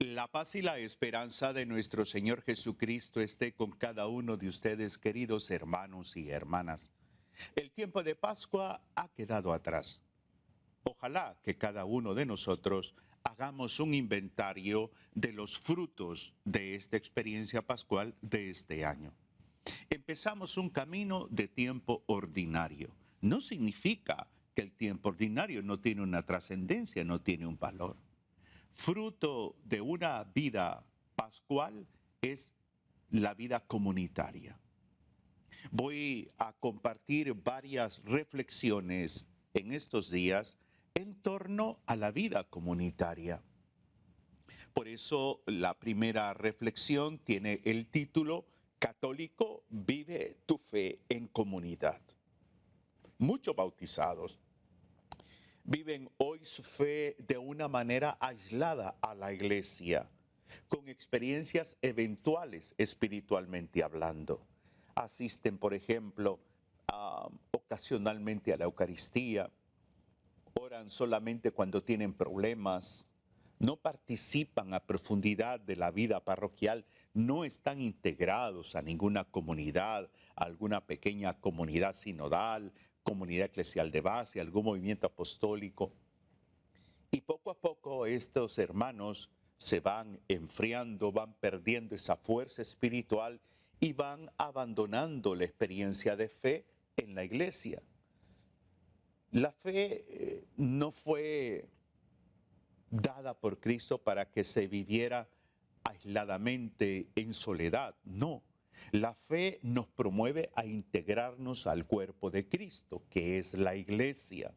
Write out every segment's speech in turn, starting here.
La paz y la esperanza de nuestro Señor Jesucristo esté con cada uno de ustedes, queridos hermanos y hermanas. El tiempo de Pascua ha quedado atrás. Ojalá que cada uno de nosotros hagamos un inventario de los frutos de esta experiencia pascual de este año. Empezamos un camino de tiempo ordinario. No significa que el tiempo ordinario no tiene una trascendencia, no tiene un valor. Fruto de una vida pascual es la vida comunitaria. Voy a compartir varias reflexiones en estos días en torno a la vida comunitaria. Por eso la primera reflexión tiene el título Católico, vive tu fe en comunidad. Muchos bautizados viven hoy su fe de una manera aislada a la iglesia, con experiencias eventuales espiritualmente hablando. Asisten, por ejemplo, ocasionalmente a la Eucaristía, oran solamente cuando tienen problemas, no participan a profundidad de la vida parroquial, no están integrados a ninguna comunidad, a alguna pequeña comunidad sinodal, comunidad eclesial de base, algún movimiento apostólico. Y poco a poco estos hermanos se van enfriando, van perdiendo esa fuerza espiritual y van abandonando la experiencia de fe en la iglesia. La fe no fue dada por Cristo para que se viviera aisladamente en soledad, no. La fe nos promueve a integrarnos al cuerpo de Cristo, que es la iglesia.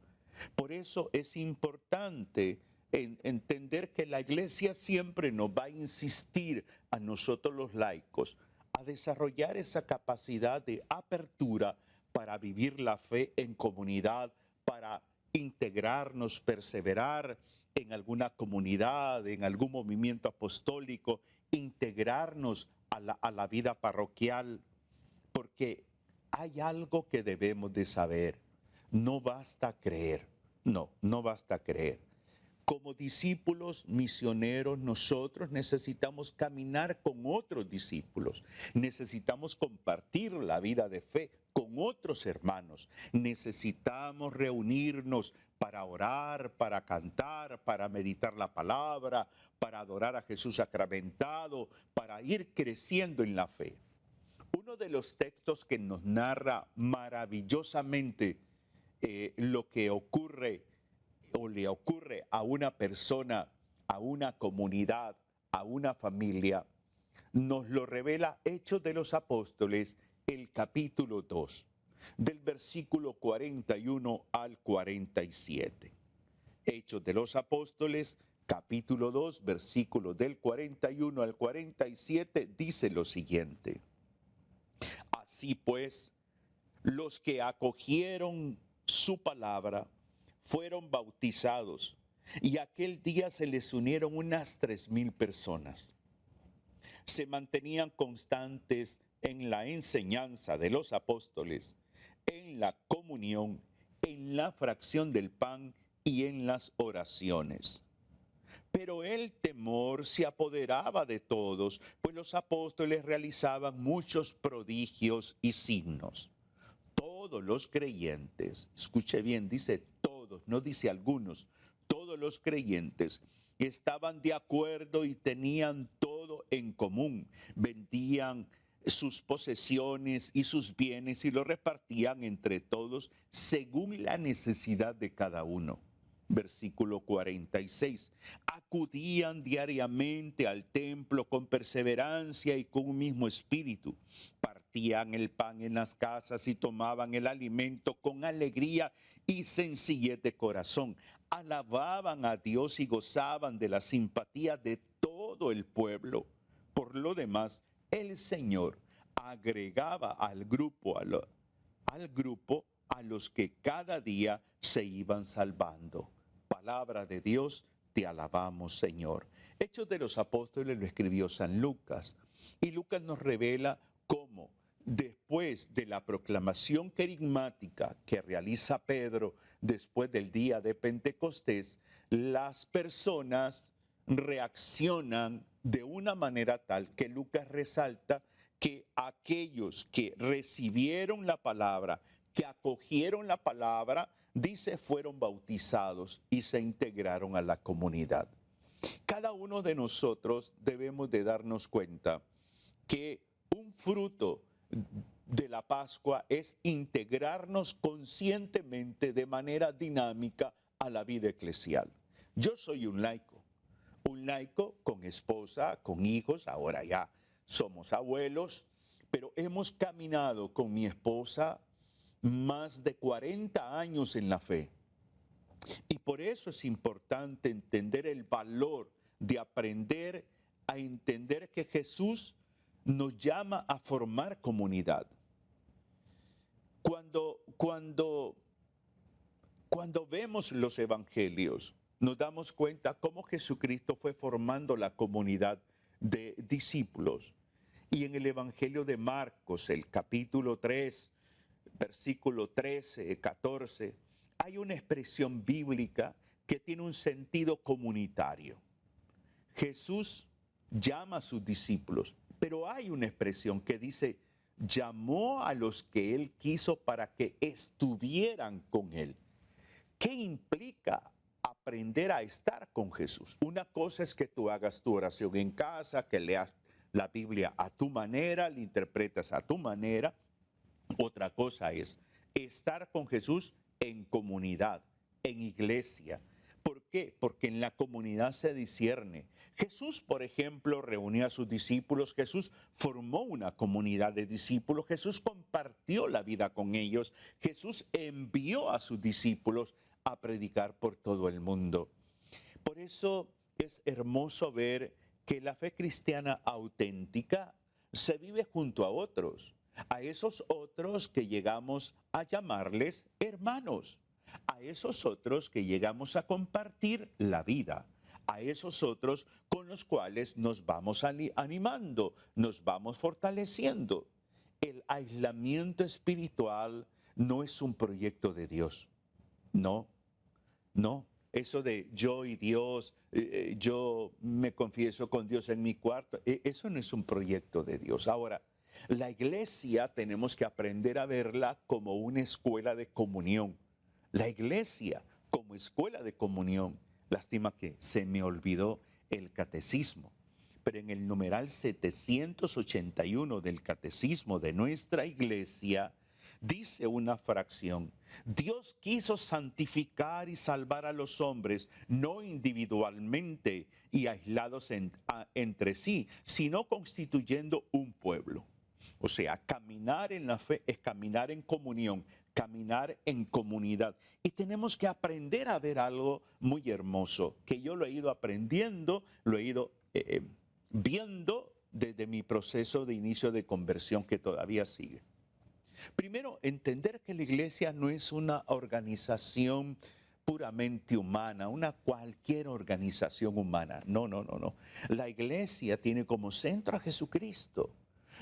Por eso es importante entender que la iglesia siempre nos va a insistir a nosotros los laicos a desarrollar esa capacidad de apertura para vivir la fe en comunidad, para integrarnos, perseverar en alguna comunidad, en algún movimiento apostólico, integrarnos a la vida parroquial, porque hay algo que debemos de saber. No basta creer, no basta creer. Como discípulos misioneros, nosotros necesitamos caminar con otros discípulos. Necesitamos compartir la vida de fe con otros hermanos. Necesitamos reunirnos para orar, para cantar, para meditar la palabra, para adorar a Jesús sacramentado, para ir creciendo en la fe. Uno de los textos que nos narra maravillosamente lo que ocurre o le ocurre a una persona, a una comunidad, a una familia, nos lo revela Hechos de los Apóstoles, el capítulo 2, del versículo 41 al 47. Hechos de los Apóstoles, capítulo 2, versículos del 41 al 47, dice lo siguiente. Así pues, los que acogieron su palabra fueron bautizados, y aquel día se les unieron unas 3,000 personas. Se mantenían constantes en la enseñanza de los apóstoles, en la comunión, en la fracción del pan y en las oraciones. Pero el temor se apoderaba de todos, pues los apóstoles realizaban muchos prodigios y signos. Todos los creyentes, escuche bien, dice todos, no dice algunos, todos los creyentes estaban de acuerdo y tenían todo en común. Vendían sus posesiones y sus bienes y lo repartían entre todos según la necesidad de cada uno. Versículo 46. Acudían diariamente al templo con perseverancia y con un mismo espíritu. Partían el pan en las casas y tomaban el alimento con alegría y sencillez de corazón. Alababan a Dios y gozaban de la simpatía de todo el pueblo. Por lo demás, el Señor agregaba al grupo a los que cada día se iban salvando. Palabra de Dios, te alabamos, Señor. Hechos de los Apóstoles lo escribió San Lucas. Y Lucas nos revela cómo, después de la proclamación querigmática que realiza Pedro después del día de Pentecostés, las personas reaccionan de una manera tal que Lucas resalta que aquellos que recibieron la palabra, que acogieron la palabra, dice, fueron bautizados y se integraron a la comunidad. Cada uno de nosotros debemos de darnos cuenta que un fruto de la Pascua es integrarnos conscientemente de manera dinámica a la vida eclesial. Yo soy un laico con esposa, con hijos, ahora ya somos abuelos, pero hemos caminado con mi esposa más de 40 años en la fe. Y por eso es importante entender el valor de aprender a entender que Jesús nos llama a formar comunidad. Cuando vemos los evangelios, nos damos cuenta cómo Jesucristo fue formando la comunidad de discípulos. Y en el Evangelio de Marcos, el capítulo 3, versículo 13, 14, hay una expresión bíblica que tiene un sentido comunitario. Jesús llama a sus discípulos, pero hay una expresión que dice, llamó a los que él quiso para que estuvieran con él. ¿Qué implica aprender a estar con Jesús? Una cosa es que tú hagas tu oración en casa, que leas la Biblia a tu manera, la interpretas a tu manera. Otra cosa es estar con Jesús en comunidad, en iglesia. ¿Por qué? Porque en la comunidad se discierne. Jesús, por ejemplo, reunía a sus discípulos. Jesús formó una comunidad de discípulos. Jesús compartió la vida con ellos. Jesús envió a sus discípulos a predicar por todo el mundo. Por eso es hermoso ver que la fe cristiana auténtica se vive junto a otros. A esos otros que llegamos a llamarles hermanos, a esos otros que llegamos a compartir la vida, a esos otros con los cuales nos vamos animando, nos vamos fortaleciendo. El aislamiento espiritual no es un proyecto de Dios, no, no. Eso de yo y Dios, yo me confieso con Dios en mi cuarto, eso no es un proyecto de Dios. Ahora, la iglesia tenemos que aprender a verla como una escuela de comunión. La iglesia como escuela de comunión. Lástima que se me olvidó el catecismo. Pero en el numeral 781 del catecismo de nuestra iglesia dice una fracción. Dios quiso santificar y salvar a los hombres, no individualmente y aislados entre sí, sino constituyendo un pueblo. O sea, caminar en la fe es caminar en comunión, caminar en comunidad. Y tenemos que aprender a ver algo muy hermoso, que yo lo he ido aprendiendo, lo he ido viendo desde mi proceso de inicio de conversión que todavía sigue. Primero, entender que la iglesia no es una organización puramente humana, una cualquier organización humana. No, no, no, no. La iglesia tiene como centro a Jesucristo.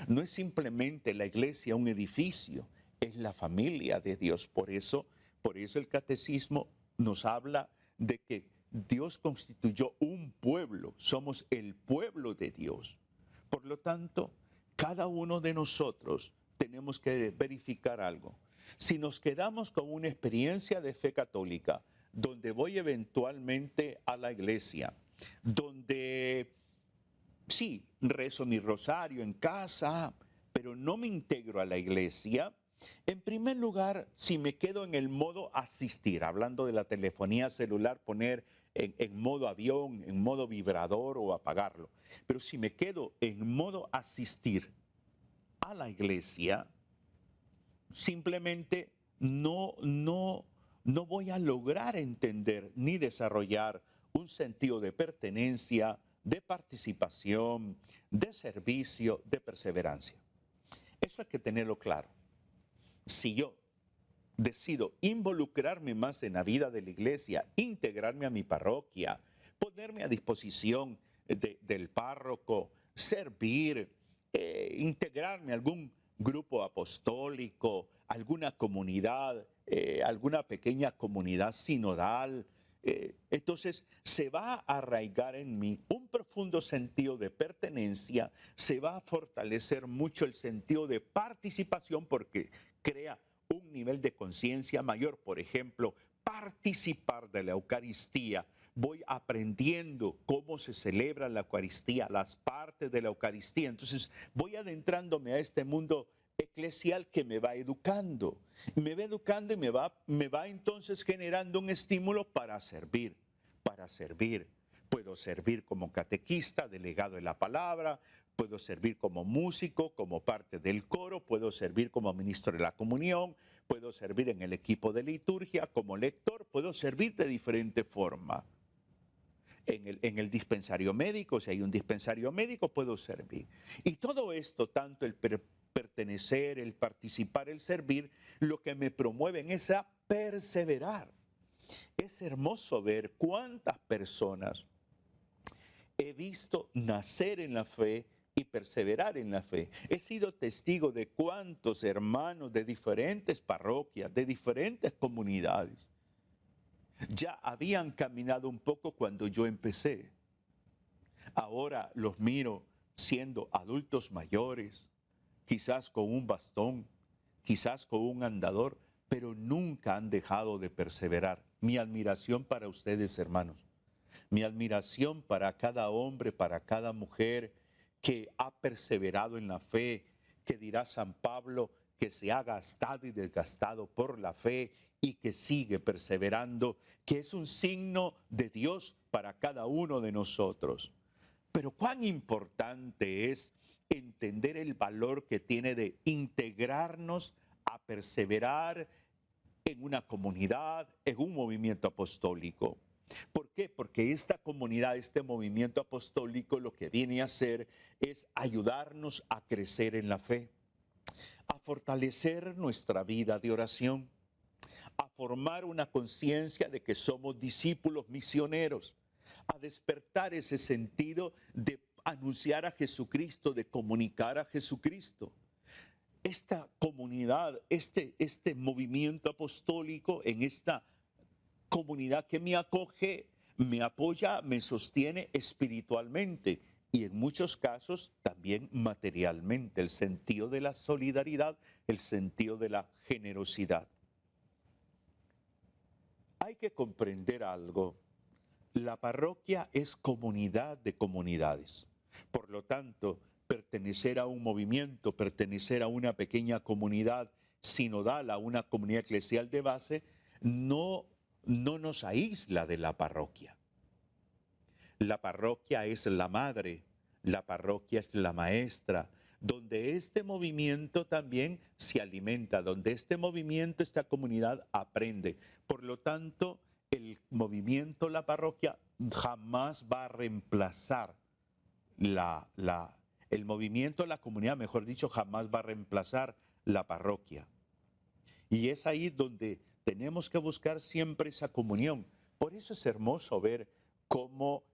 No es simplemente la iglesia un edificio, es la familia de Dios. Por eso el catecismo nos habla de que Dios constituyó un pueblo, somos el pueblo de Dios. Por lo tanto, cada uno de nosotros tenemos que verificar algo. Si nos quedamos con una experiencia de fe católica, donde voy eventualmente a la iglesia, donde sí, rezo mi rosario en casa, pero no me integro a la iglesia. En primer lugar, si me quedo en el modo asistir, hablando de la telefonía celular, poner en modo avión, en modo vibrador o apagarlo. Pero si me quedo en modo asistir a la iglesia, simplemente no voy a lograr entender ni desarrollar un sentido de pertenencia, de participación, de servicio, de perseverancia. Eso hay que tenerlo claro. Si yo decido involucrarme más en la vida de la iglesia, integrarme a mi parroquia, ponerme a disposición del párroco, servir, integrarme a algún grupo apostólico, alguna comunidad, alguna pequeña comunidad sinodal, Entonces se va a arraigar en mí un profundo sentido de pertenencia, se va a fortalecer mucho el sentido de participación porque crea un nivel de conciencia mayor. Por ejemplo, participar de la Eucaristía. Voy aprendiendo cómo se celebra la Eucaristía, las partes de la Eucaristía. Entonces voy adentrándome a este mundo eclesial que me va educando. Me va educando y me va entonces generando un estímulo para servir, para servir. Puedo servir como catequista, delegado de la palabra, puedo servir como músico, como parte del coro, puedo servir como ministro de la comunión, puedo servir en el equipo de liturgia, como lector, puedo servir de diferente forma. En el dispensario médico, si hay un dispensario médico, puedo servir. Y todo esto, tanto el pertenecer, el participar, el servir, lo que me promueven es a perseverar. Es hermoso ver cuántas personas he visto nacer en la fe y perseverar en la fe. He sido testigo de cuántos hermanos de diferentes parroquias, de diferentes comunidades, ya habían caminado un poco cuando yo empecé. Ahora los miro siendo adultos mayores, quizás con un bastón, quizás con un andador, pero nunca han dejado de perseverar. Mi admiración para ustedes, hermanos. Mi admiración para cada hombre, para cada mujer que ha perseverado en la fe, que dirá San Pablo, que se ha gastado y desgastado por la fe y que sigue perseverando, que es un signo de Dios para cada uno de nosotros. Pero cuán importante es entender el valor que tiene de integrarnos a perseverar en una comunidad, en un movimiento apostólico. ¿Por qué? Porque esta comunidad, este movimiento apostólico, lo que viene a hacer es ayudarnos a crecer en la fe, a fortalecer nuestra vida de oración, a formar una conciencia de que somos discípulos misioneros, a despertar ese sentido de anunciar a Jesucristo, de comunicar a Jesucristo. Esta comunidad, este movimiento apostólico, en esta comunidad que me acoge, me apoya, me sostiene espiritualmente y en muchos casos también materialmente, el sentido de la solidaridad, el sentido de la generosidad. Hay que comprender algo. La parroquia es comunidad de comunidades. Por lo tanto, pertenecer a un movimiento, pertenecer a una pequeña comunidad sinodal, a una comunidad eclesial de base, no nos aísla de la parroquia. La parroquia es la madre, la parroquia es la maestra, donde este movimiento también se alimenta, donde este movimiento, esta comunidad aprende. Por lo tanto, el movimiento, la parroquia, jamás va a reemplazar el movimiento, la comunidad, mejor dicho, jamás va a reemplazar la parroquia. Y es ahí donde tenemos que buscar siempre esa comunión. Por eso es hermoso ver cómo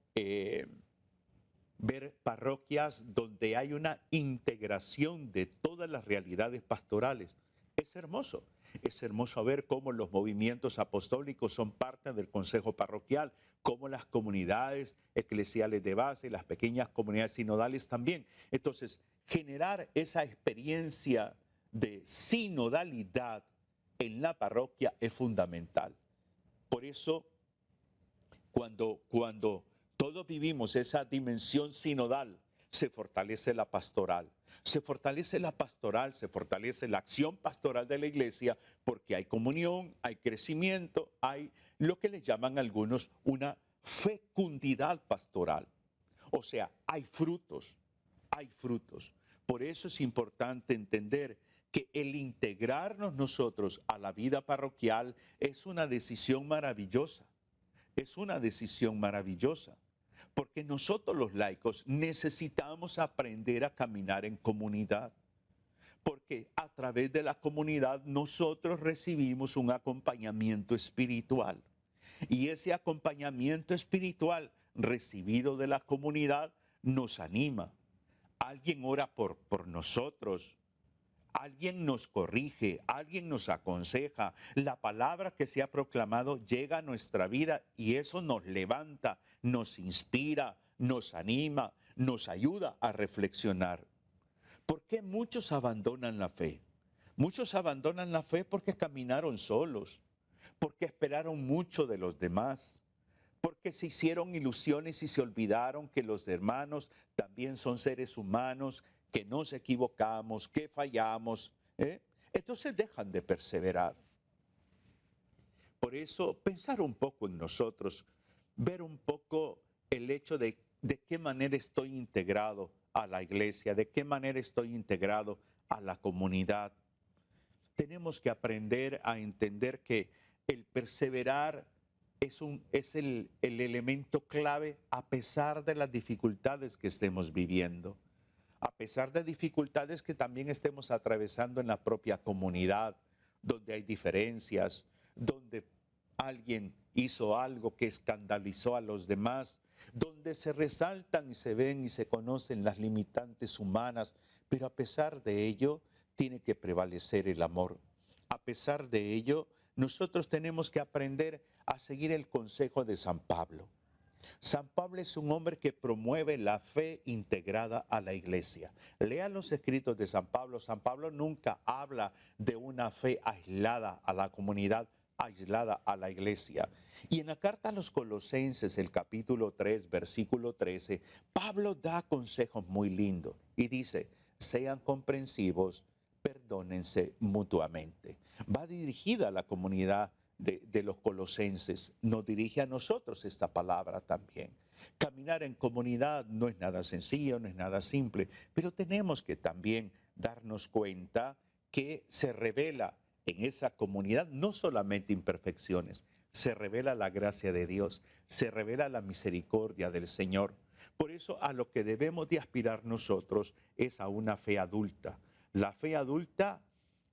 ver parroquias donde hay una integración de todas las realidades pastorales. Es hermoso. Es hermoso ver cómo los movimientos apostólicos son parte del consejo parroquial, cómo las comunidades eclesiales de base, las pequeñas comunidades sinodales también. Entonces, generar esa experiencia de sinodalidad en la parroquia es fundamental. Por eso, cuando todos vivimos esa dimensión sinodal, se fortalece la pastoral. Se fortalece la pastoral, se fortalece la acción pastoral de la iglesia porque hay comunión, hay crecimiento, hay lo que le llaman algunos una fecundidad pastoral. O sea, hay frutos, hay frutos. Por eso es importante entender que el integrarnos nosotros a la vida parroquial es una decisión maravillosa. Es una decisión maravillosa. Porque nosotros los laicos necesitamos aprender a caminar en comunidad. Porque a través de la comunidad nosotros recibimos un acompañamiento espiritual. Y ese acompañamiento espiritual recibido de la comunidad nos anima. Alguien ora por nosotros. Alguien nos corrige, alguien nos aconseja. La palabra que se ha proclamado llega a nuestra vida y eso nos levanta, nos inspira, nos anima, nos ayuda a reflexionar. ¿Por qué muchos abandonan la fe? Muchos abandonan la fe porque caminaron solos, porque esperaron mucho de los demás, porque se hicieron ilusiones y se olvidaron que los hermanos también son seres humanos, que nos equivocamos, que fallamos. Entonces dejan de perseverar. Por eso, pensar un poco en nosotros, ver un poco el hecho de qué manera estoy integrado a la iglesia, de qué manera estoy integrado a la comunidad. Tenemos que aprender a entender que el perseverar es el elemento clave a pesar de las dificultades que estemos viviendo, a pesar de dificultades que también estemos atravesando en la propia comunidad, donde hay diferencias, donde alguien hizo algo que escandalizó a los demás, donde se resaltan y se ven y se conocen las limitantes humanas, pero a pesar de ello tiene que prevalecer el amor. A pesar de ello, nosotros tenemos que aprender a seguir el consejo de San Pablo. San Pablo es un hombre que promueve la fe integrada a la iglesia. Lean los escritos de San Pablo. San Pablo nunca habla de una fe aislada a la comunidad, aislada a la iglesia. Y en la carta a los Colosenses, el capítulo 3, versículo 13, Pablo da consejos muy lindos y dice, sean comprensivos, perdónense mutuamente. Va dirigida a la comunidad de los colosenses, nos dirige a nosotros esta palabra también. Caminar en comunidad no es nada sencillo, no es nada simple, pero tenemos que también darnos cuenta que se revela en esa comunidad no solamente imperfecciones, se revela la gracia de Dios, se revela la misericordia del Señor. Por eso a lo que debemos de aspirar nosotros es a una fe adulta. La fe adulta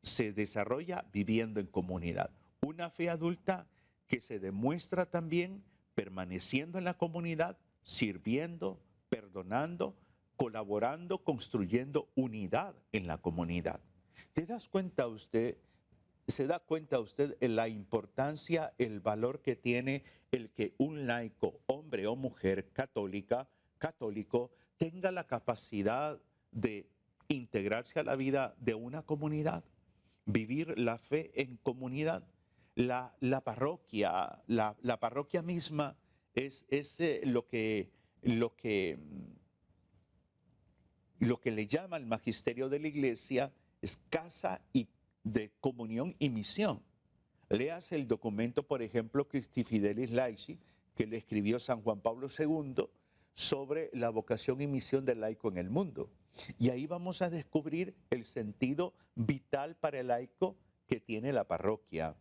se desarrolla viviendo en comunidad. Una fe adulta que se demuestra también permaneciendo en la comunidad, sirviendo, perdonando, colaborando, construyendo unidad en la comunidad. ¿Te das cuenta usted? ¿Se da cuenta usted de la importancia, el valor que tiene el que un laico, hombre o mujer católico, tenga la capacidad de integrarse a la vida de una comunidad, vivir la fe en comunidad? La parroquia, la parroquia misma es lo que le llama el magisterio de la iglesia es casa de comunión y misión. Leas el documento, por ejemplo, Christi Fidelis Laici, que le escribió San Juan Pablo II sobre la vocación y misión del laico en el mundo. Y ahí vamos a descubrir el sentido vital para el laico que tiene la parroquia.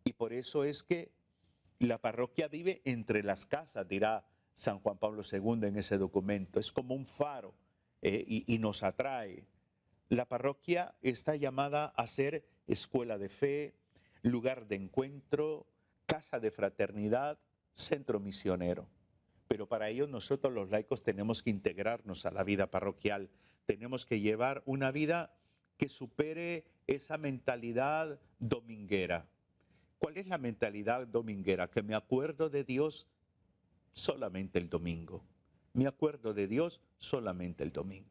Y por eso es que la parroquia vive entre las casas, dirá San Juan Pablo II en ese documento. Es como un faro y nos atrae. La parroquia está llamada a ser escuela de fe, lugar de encuentro, casa de fraternidad, centro misionero. Pero para ello nosotros los laicos tenemos que integrarnos a la vida parroquial. Tenemos que llevar una vida que supere esa mentalidad dominguera. ¿Cuál es la mentalidad dominguera? Que me acuerdo de Dios solamente el domingo. Me acuerdo de Dios solamente el domingo.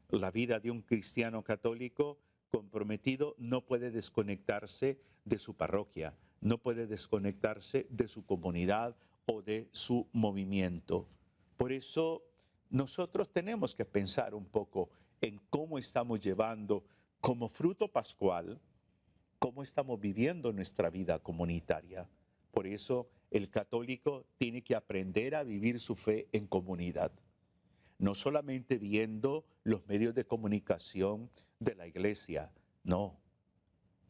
La vida de un cristiano católico comprometido no puede desconectarse de su parroquia, no puede desconectarse de su comunidad o de su movimiento. Por eso nosotros tenemos que pensar un poco en cómo estamos llevando como fruto pascual, cómo estamos viviendo nuestra vida comunitaria. Por eso el católico tiene que aprender a vivir su fe en comunidad. No solamente viendo los medios de comunicación de la iglesia, no.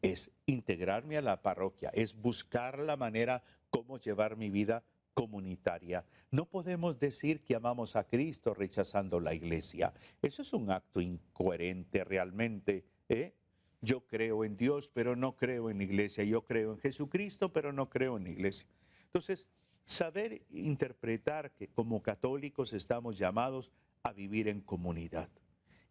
Es integrarme a la parroquia, es buscar la manera cómo llevar mi vida comunitaria. No podemos decir que amamos a Cristo rechazando la iglesia. Eso es un acto incoherente realmente. Yo creo en Dios, pero no creo en la iglesia. Yo creo en Jesucristo, pero no creo en la iglesia. Entonces, saber interpretar que como católicos estamos llamados a vivir en comunidad.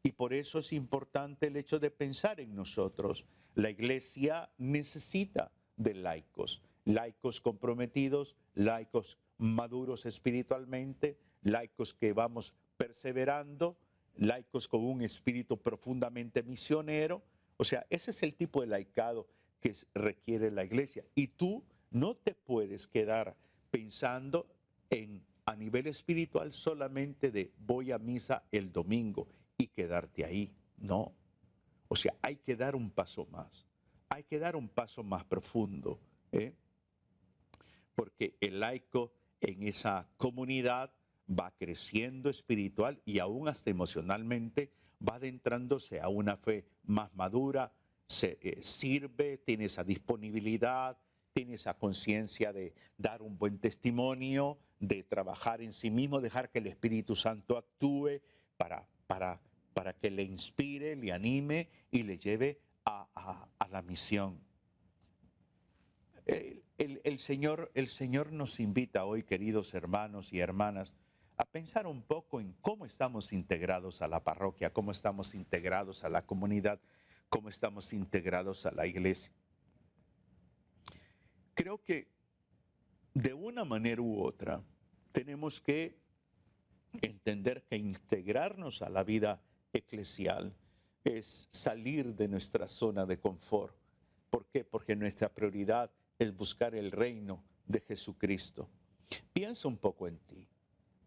Y por eso es importante el hecho de pensar en nosotros. La iglesia necesita de laicos, laicos comprometidos, laicos maduros espiritualmente, laicos que vamos perseverando, laicos con un espíritu profundamente misionero. O sea, ese es el tipo de laicado que requiere la iglesia. Y tú no te puedes quedar pensando a nivel espiritual solamente de voy a misa el domingo y quedarte ahí. No. O sea, hay que dar un paso más. Hay que dar un paso más profundo. ¿eh? Porque el laico en esa comunidad va creciendo espiritual y aún hasta emocionalmente va adentrándose a una fe más madura, sirve, tiene esa disponibilidad, tiene esa conciencia de dar un buen testimonio, de trabajar en sí mismo, dejar que el Espíritu Santo actúe para que le inspire, le anime y le lleve a la misión. El Señor nos invita hoy, queridos hermanos y hermanas, a pensar un poco en cómo estamos integrados a la parroquia, cómo estamos integrados a la comunidad, cómo estamos integrados a la iglesia. Creo que de una manera u otra tenemos que entender que integrarnos a la vida eclesial es salir de nuestra zona de confort. ¿Por qué? Porque nuestra prioridad es buscar el reino de Jesucristo. Piensa un poco en ti.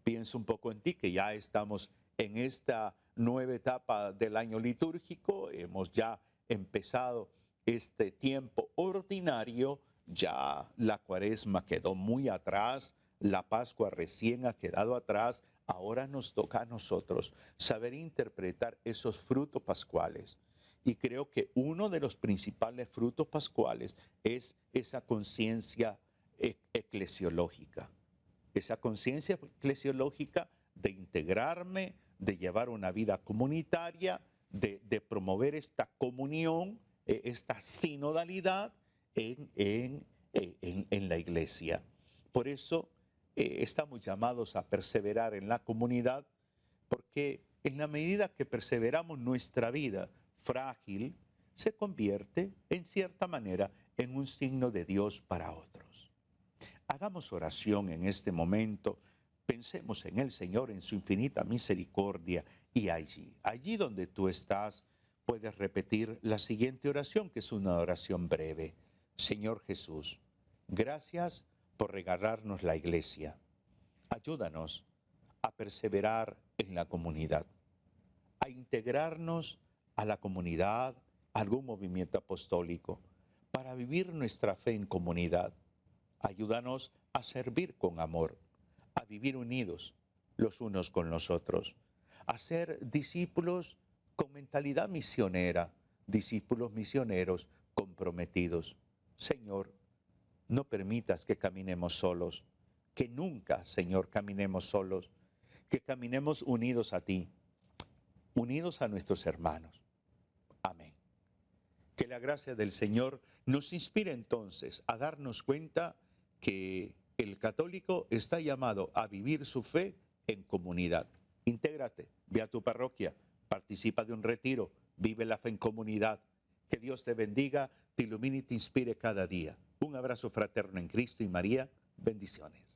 Piensa un poco en ti, que ya estamos en esta nueva etapa del año litúrgico. Hemos ya empezado este tiempo ordinario. Ya la Cuaresma quedó muy atrás. La Pascua recién ha quedado atrás. Ahora nos toca a nosotros saber interpretar esos frutos pascuales. Y creo que uno de los principales frutos pascuales es esa conciencia eclesiológica. Esa conciencia eclesiológica de integrarme, de llevar una vida comunitaria, de promover esta comunión, esta sinodalidad en la iglesia. Por eso estamos llamados a perseverar en la comunidad, porque en la medida que perseveramos, nuestra vida frágil se convierte en cierta manera en un signo de Dios para otros. Hagamos oración en este momento, pensemos en el Señor, en su infinita misericordia, y allí donde tú estás, puedes repetir la siguiente oración, que es una oración breve. Señor Jesús, gracias por regalarnos la iglesia. Ayúdanos a perseverar en la comunidad, a integrarnos a la comunidad, a algún movimiento apostólico, para vivir nuestra fe en comunidad. Ayúdanos a servir con amor, a vivir unidos los unos con los otros, a ser discípulos con mentalidad misionera, discípulos misioneros comprometidos. Señor, no permitas que caminemos solos, que nunca, Señor, caminemos solos, que caminemos unidos a ti, unidos a nuestros hermanos. Amén. Que la gracia del Señor nos inspire entonces a darnos cuenta que el católico está llamado a vivir su fe en comunidad. Intégrate, ve a tu parroquia, participa de un retiro, vive la fe en comunidad. Que Dios te bendiga, te ilumine y te inspire cada día. Un abrazo fraterno en Cristo y María. Bendiciones.